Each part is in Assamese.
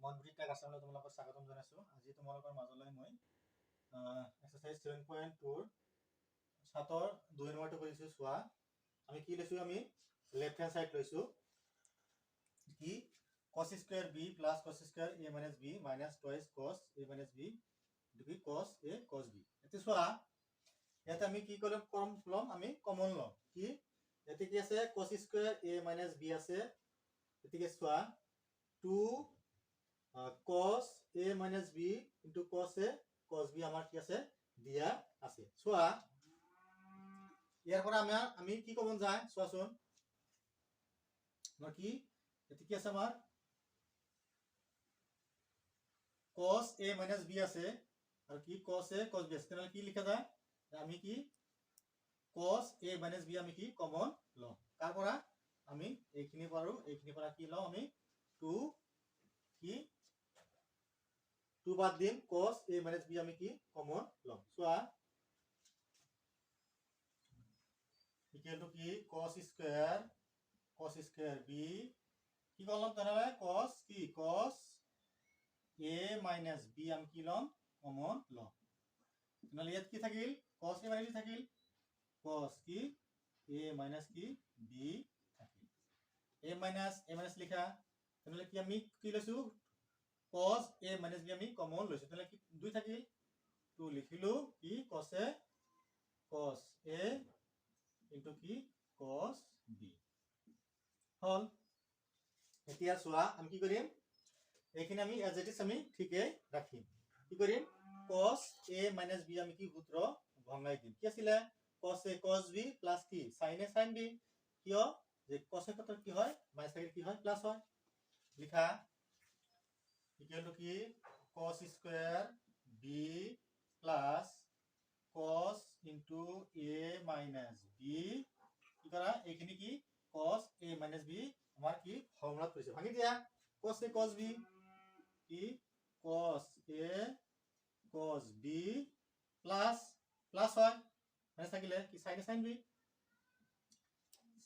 মনগুটি টাক আছামলৈ তোমালোকক স্বাগতম জনাইছো। আজি তোমালোকৰ মাজলৈ মই এক্সাৰসাইজ 7.2 7ৰ 2 নম্বৰটো কৰিছো। চোৱা আমি কি লৈছো, আমি লেফট হ্যান্ড সাইড লৈছো কি cos square b plus cos square a minus b minus twice cos a minus b into কি cos a cos b। এতে চোৱা ইয়াতে আমি কি লম আমি কমন লম কি এতে কি আছে cos square a minus b আছে। এতিকে চোৱা 2 cos a minus b into cos a cos b আমার কি আছে দিয়া আছে। চোৱা ইয়াৰ পৰা আমি কি কমন যায় চোৱাচোন, আমাৰ কি এতে কি আছে আমাৰ cos a minus b আছে আৰু কি cos a cos b আছে। তেনে কি লিখা যায় আমি কি cos a minus b আমি কি কমন লম। কাৰ পৰা আমি এইখিনি পাৰো, এইখিনি পৰা কি লম আমি 2 কি 2 বাদ দিম cos a minus b আমি কি কমন লম। চোৱা ইকুয়াল টু কি cos স্কয়ার b কি করলাম তাহলে cos কি cos a minus b আমি কি লম কমন লম। তাহলে ইয়াত কি থাকিল cos a minus b থাকিল cos কি a minus কি b থাকিল a minus লিখা। তাহলে কি আমি কি লৈছো cos a minus b আমি কমন লৈছো। তাহলে কি 2 থাকিল 2 লিখিলো কি cos a into কি cos b হল। এতিয়া চোৱা আমি কি কৰিম এইখিনি আমি এজ ইট ইজ আমি ঠিকই ৰাখিম। কি কৰিম cos a minus b আমি কি সূত্র ভঙাই দিম। কি আছিল cos a cos b plus কি sin a sin b। কিয় যে cos a কত কি হয় মাইনাস থাকি কি হয় প্লাস হয়। লিখা ইকুয়াল টু কি cos square b plus cos into a minus b কি করা এইখিনি কি cos a minus b আমার কি ফর্মুলা কইছে ভাঙি দিয়া cos a cos b কি cos a cos b plus হয় মানে থাকিলে কি sin a sin b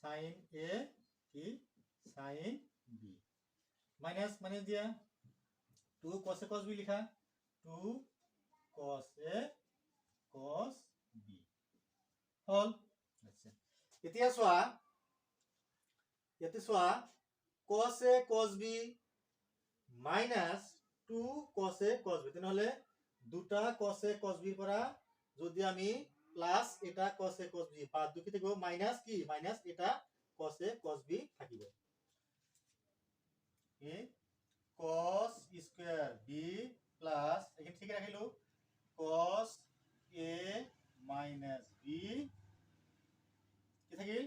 sin a কি sin b মাইনাস দিয়া 2 cos a cos b লিখা 2 cos a cos b হল। আচ্ছা এতিয়া চোৱা cos a cos b minus 2 cos a cos b তেনহলে দুটা cos a cos b পৰা যদি আমি প্লাস এটা cos a cos b বাদ দুকি থাকিব মাইনাস কি মাইনাস এটা cos a cos b থাকিব। কি cos স্কয়ার b প্লাস এখানে ঠিক রাখিলো cos a minus b কি থাকিল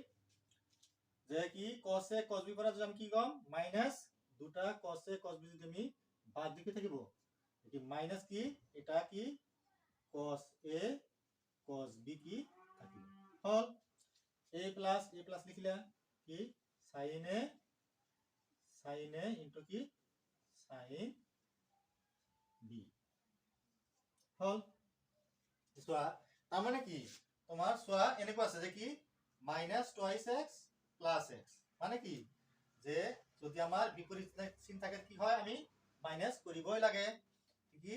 যে কি cos a cos b পৰা যদি আমি কি কম মাইনাস দুটা cos a cos b যদি আমি বাদ দিকে থাকিব কি মাইনাস কি এটা কি cos a cos b কি থাকিব হল। a plus লিখিলা কি sin a into কি sin b হল। চোৱা তাৰ মানে কি তোমাৰ চোৱা এনেকুৱা আছে যে কি minus twice x plus x মানে কি যে যদি আমাৰ বিপৰীত চিন থাকে কি হয় আমি মাইনাস কৰিবই লাগে কি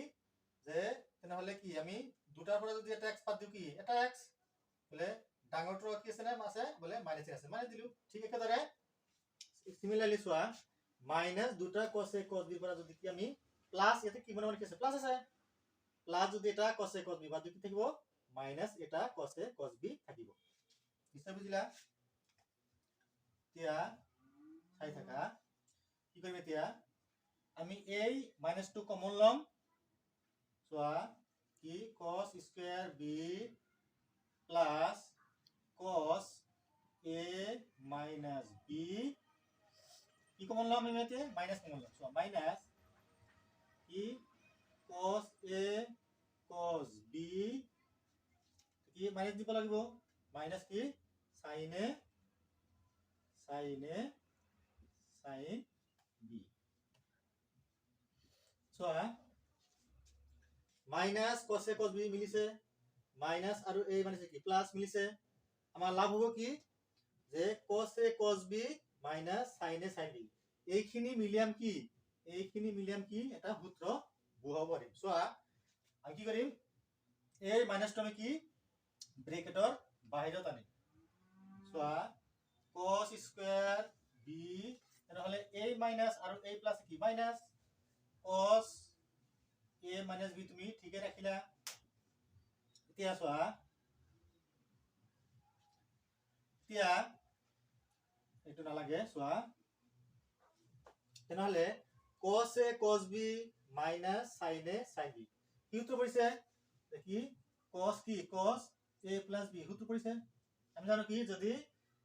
যে তেনহলে কি আমি দুটাৰ পৰা যদি এটা x বাদ দিও কি এটা x বলে ডাঙৰটো কি আছে না আছে বলে মাইনাস আছে মানে দিলু। ঠিক একেদৰে সিমিলাৰলি চোৱা মাইনাস দুটা cos a cos b পৰা যদি কি আমি প্লাস এতে কি মানে কি আছে প্লাস আছে প্লাস যদি এটা cos a cos b বাদ দিকে থাকিব মাইনাস এটা cos a cos b থাকিব। নিশ্চয় বুজিলা। এতিয়া চাই থাকা কি কৰিম এতিয়া আমি এই -2 কমন লম। চোৱা কি cos square b plus cos a minus b কি কমন লম আমি এতে মাইনাস কমন লম। চোৱা মাইনাস কি cos a cos b কি মাইনাস দিব লাগিব মাইনাস কি sin a sin b চোৱা minus cos a cos b মিলিছে মাইনাস আৰু a মানে কি প্লাস মিলিছে আমাৰ লাভ হ'ব কি যে cos a cos b minus sin a sin b এইখিনি মিলিয়াম কি এইখিনি মিলি আমি কি এটা সূত্ৰ বহুৱাব পাৰিম। চোৱা আমি কি কৰিম, এই মাইনাছটো আমি কি ব্ৰেকেটৰ বাহিৰত আনিম। চোৱা cos স্কয়াৰ b তেনেহলে a মাইনাছ আৰু a প্লাছ কি minus cos a minus b তুমি ঠিকে ৰাখিলা। এতিয়া চোৱা এতিয়া এইটো নালাগে। চোৱা তেনেহলে cos a cos b minus sin a sin b কি সূত্ৰ পৰিছে দেখি cos কি cos a প্লাছ b সূত্ৰ পৰিছে। আমি জানো কি যদি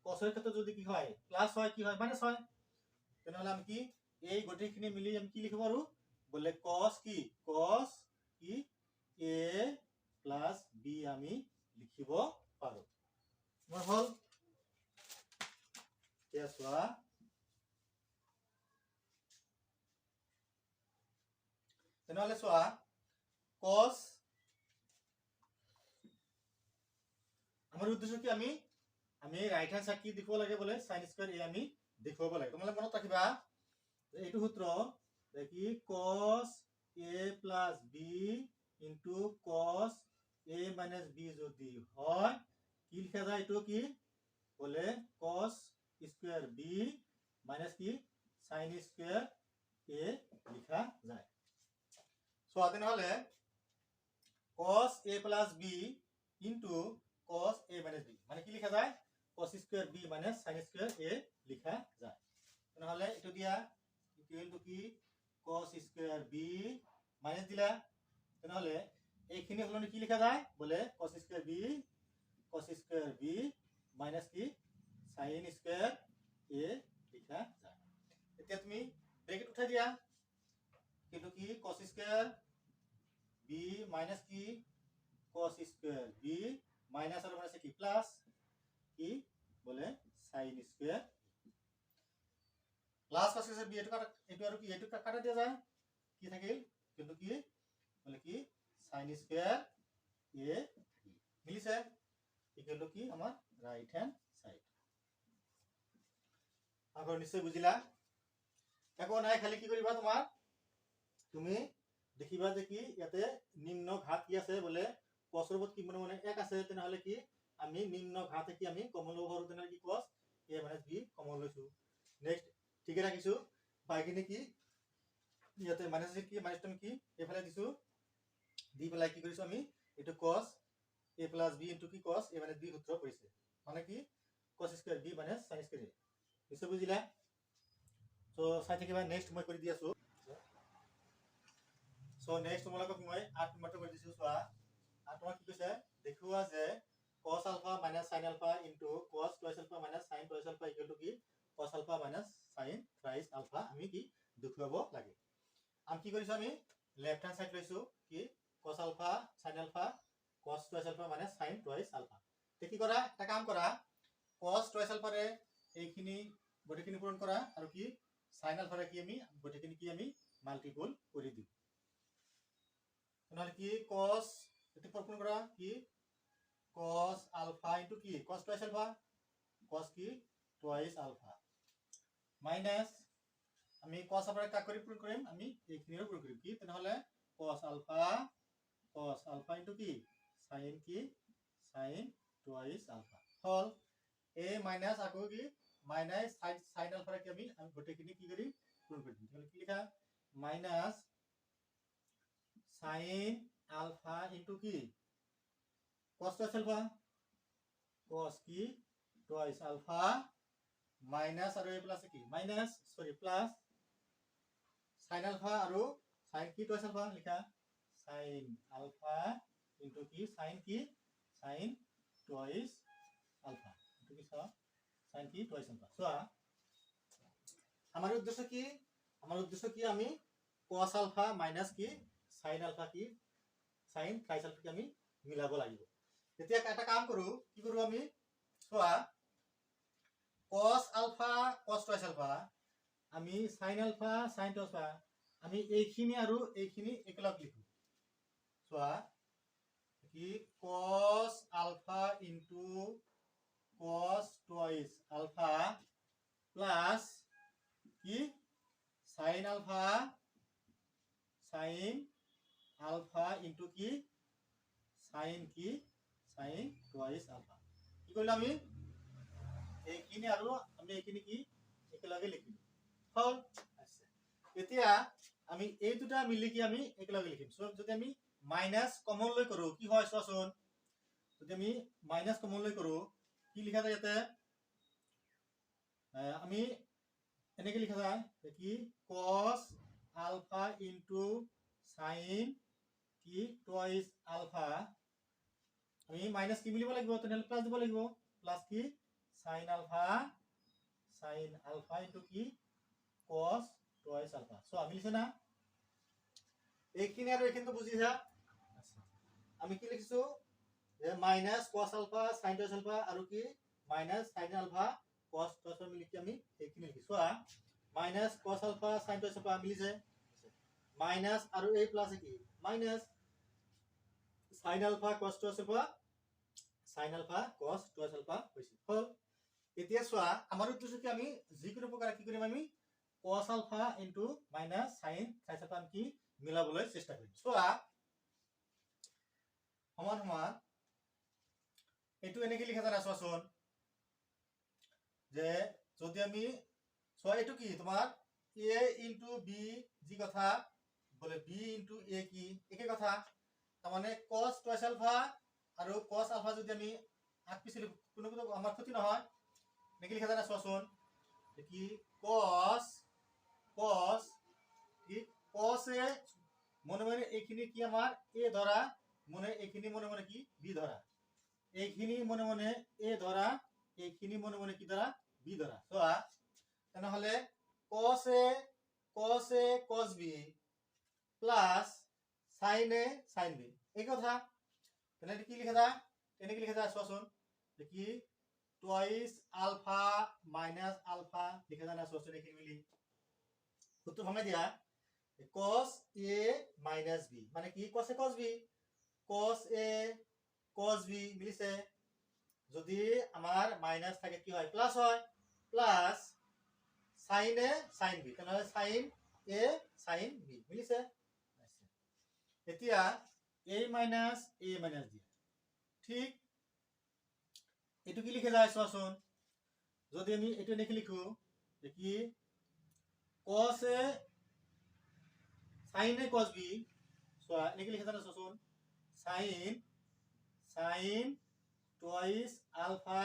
cos এর ক্ষেত্রে যদি কি হয় প্লাস হয় কি হয় মাইনাস হয়, তেনেহলে আমি কি এই গোটেইখিনি মিলি আমি কি লিখিব পাৰো বলে cos কি cos কি a প্লাস b আমি লিখিব পাৰো। মোৰ হল এতিয়া চোৱা তেনেহলে চোৱা cos আমাৰ উদ্দেশ্য কি আমি রাইট হ্যান্ড সাইড কি দেখিব লাগে বলে sin স্কয়ার a আমি দেখাব লাগে। তোমালে মনত রাখিবা এইটো সূত্ৰ দেখি cos a plus b into cos a minus b যদি হয় কি লিখা যায় এইটো কি বলে cos স্কয়ার b minus কি sin স্কয়ার a লিখা যায়। সো তেনেহলে cos a plus b into cos a minus b মানে কি লিখা যায় cos square b minus sin square a লিখা যায়। তাহলে এটা দিয়া ইকুয়াল টু কি cos স্কয়ার b মাইনাস দিলা তাহলে এইখিনি হলো কি লিখা যায় বলে cos স্কয়ার b মাইনাস কি sin স্কয়ার a লিখা যায়। এতিয়া তুমি ব্র্যাকেট উঠাই দিয়া কিন্তু কি cos স্কয়ার b মাইনাস কি cos স্কয়ার b মাইনাস আর মাইনাস কি প্লাস কি বলে sin square plus cos square b এটো আর কি এটো কাটা দিয়া যায় কি থাকে কিন্তু কি বলে কি sin স্কয়ার a মিলিছে ইকুয়াল টু কি আমার রাইট হ্যান্ড সাইড। আগৰ নিশ্চয় বুজিলা। এখন নাই খালি কি কৰিবা তোমাৰ তুমি দেখিবা যে কি ইয়াতে নিম্ন ঘাত কি আছে বলে cos ৰ কি মানে 1 আছে তেনেহলে কি আমি নিম্ন ঘাতে কি আমি কমন লব পাৰো তেনেহলে কি cos a - b কমন লৈছো। নেক্সট ঠিক ৰাখিছো বাইখিনি কি ইয়াতে মাইনাস কি মাইনাস তুমি কি এফালে দিছো দি পেলাই কি কৰিছো আমি এটো cos a plus b into কি cos a minus b সূত্ৰ কৰিছে মানে কি cos square b minus sin square a নিশ্চয় বুজিলা। সো চাই থাকিবা নেক্সট মই কৰি দি আছো। সো নেক্সট তোমালোকক মই 8 নম্বৰটো কৰি দিছো। চোৱা 8 নম্বৰ কি কৈছে দেখুৱা যে cos alpha minus sin alpha into cos twice alpha minus sin twice alpha equal to কি cos alpha minus sin thrice alpha আমি কি দেখুৱাব লাগে। আমি কি কৰিছো আমি লেফট হ্যান্ড সাইড লৈছো কি cos alpha sin alpha cos twice alpha minus sin twice alpha তে কি কৰা এটা কাম কৰা cos twice alpha ৰে এইখিনি গোটেইখিনি পূৰণ কৰা আৰু কি sin alpha ৰে কি আমি গোটেইখিনি কি আমি মাল্টিপল কৰি দিম। নহলে কি cos এটো পূৰণ কৰা কি cos alpha into কি cos twice alpha cos কি twice alpha minus আমি cos alpha কা কৰি পূৰণ কৰিম আমি এইখিনিৰ পূৰণ কৰিম কি তেনেহলে cos alpha into কি sin twice alpha hall a minus আকৌ কি minus sin alpha কে আমি গোটেইখিনি কি কৰি পূৰণ কৰিম তাহলে কি লিখা minus sin alpha into কি cos twice alpha cos কি twice alpha minus আৰু a plus কি minus plus sin alpha আৰু sin কি twice alpha লিখা sin alpha into কি sin twice alpha into কি sin কি twice alpha। চোৱা আমাৰ উদ্দেশ্য কি আমি cos alpha minus কি sin alpha কি sin thrice alpha কি আমি মিলাব লাগিব। তেতিয়া এটা কাম কৰো কি কৰো আমি চোৱা cos alpha cos twice alpha আমি sin alpha sin twice alpha আমি এইখিনি আৰু এইখিনি একেলগ লিখো। চোৱা কি cos alpha into cos twice alpha plus কি sin alpha কৰিলো আমি এইখিনি আৰু আমি এইখিনি কি একেলগে লিখিলো হল এতিয়া আমি এই দুটা মিলি কি আমি একেলগে লিখিম সো যদি আমি মাইনাস কমন লৈ কৰো কি হয় চোৱাচোন যদি আমি মাইনাস কমন লৈ কৰো কি লিখা যায় ইয়াতে আমি এনেকে লিখা যায় কি cos alpha into sin কি twice alpha আমি মাইনাস কি মিলিব লাগিব তেনে প্লাস দিব লাগিব প্লাস কি sin alpha into কি cos twice alpha সো আমি লিখছে না এইখিনি আৰু এইখিনি তো বুজিছা আমি কি লিখিছো যে minus cos alpha sin twice alpha আৰু কি minus sin alpha cos twice alpha মিলি কি আমি এইখিনি লিখিছো minus cos alpha sin twice alpha মিলিছে মাইনাস আৰু এই প্লাস কি minus sin alpha cos twice alpha হৈছে হল এতিয়া চোৱা আমাৰ উদ্দেশ্য কি আমি যিকোনো প্ৰকাৰে কি কৰিম আমি cos alpha into minus sin alpha কি মিলাবলৈ চেষ্টা কৰিম চোৱা সমান সমান এটো এনেকে লিখা যায় চোৱাচোন যে যদি আমি চোৱা এটো কি তোমাৰ a into b যি কথা বলে b into a কি একে কথা তাৰ মানে cos twice alpha আৰু cos alpha যদি আমি আগ পিছলি কোনো কোনো আমাৰ ক্ষতি নহয় নেকি লিখা যায় চোৱাচোন কি cos কি cos এ মনে মনে এইখিনি কি আমাৰ a ধৰা মনে এইখিনি মনে মনে কি b ধৰা এইখিনি মনে মনে a ধৰা এইখিনি মনে মনে কি ধৰা b ধৰা চোৱা তেনে হলে cos a cos b plus sin a sin b এই কথা তেনে কি লিখা যায় এনেকে লিখা যায় চোৱাচোন কি twice alpha minus alpha লিখা যায় না চোৱাচোন এইখিনি মিলি সূত্র ভাঙাই দিয়া cos a minus b মানে কি cos a cos b cos a cos b মিলিছে যদি আমাৰ মাইনাস থাকে কি হয় প্লাস হয় plus sin a sin b তেনে sin a sin b মিলিছে এতিয়া a minus দিয়া ঠিক এটো কি লিখে যায় চোৱাচোন যদি আমি এটো লিখি লিখো কি cos a sin a cos b চোৱা লিখি লিখা যায় চোৱাচোন sin twice alpha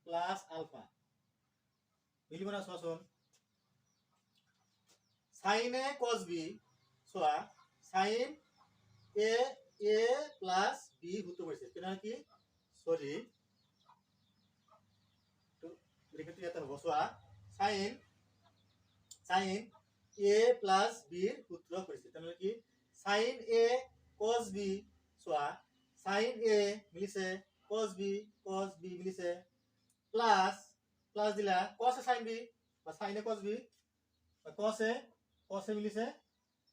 plus alpha মিলিব না চোৱাচোন sin a cos b চোৱা sin a plus b হতে পাৰছে কেন কি সৰি তো লিখতে যেতে হবে চোৱা sin a plus b সূত্ৰ কৰিছে তেনে কি sin a cos b চোৱা sin a মিলিছে cos b মিলিছে প্লাস দিলা cos a sin b বা sin a cos b বা cos a মিলিছে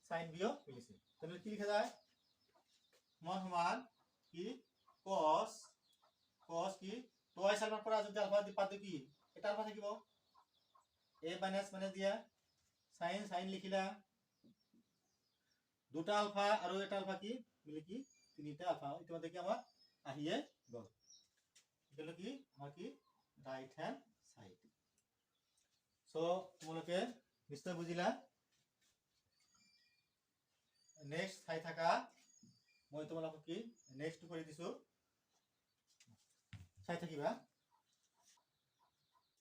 sin b ও মিলিছে তেনে কি লিখা যায় মান সমান কি cos কি twice alpha পৰা যদি alpha দি পাতে কি এটা alpha থাকিব a minus দিয়া sin লিখিলা দুটা alpha আৰু এটা alpha কি মিলি কি তিনিটা alpha ইতিমধ্যে কি আমাৰ আহিয়ে গল এগুলো কি আমাৰ কি রাইট হ্যান্ড সাইড সো তোমালোকে নিশ্চয় বুজিলা নেক্সট চাই থাকা মই তোমালোকক কি নেক্সট কৰি দিছো চাই থাকিবা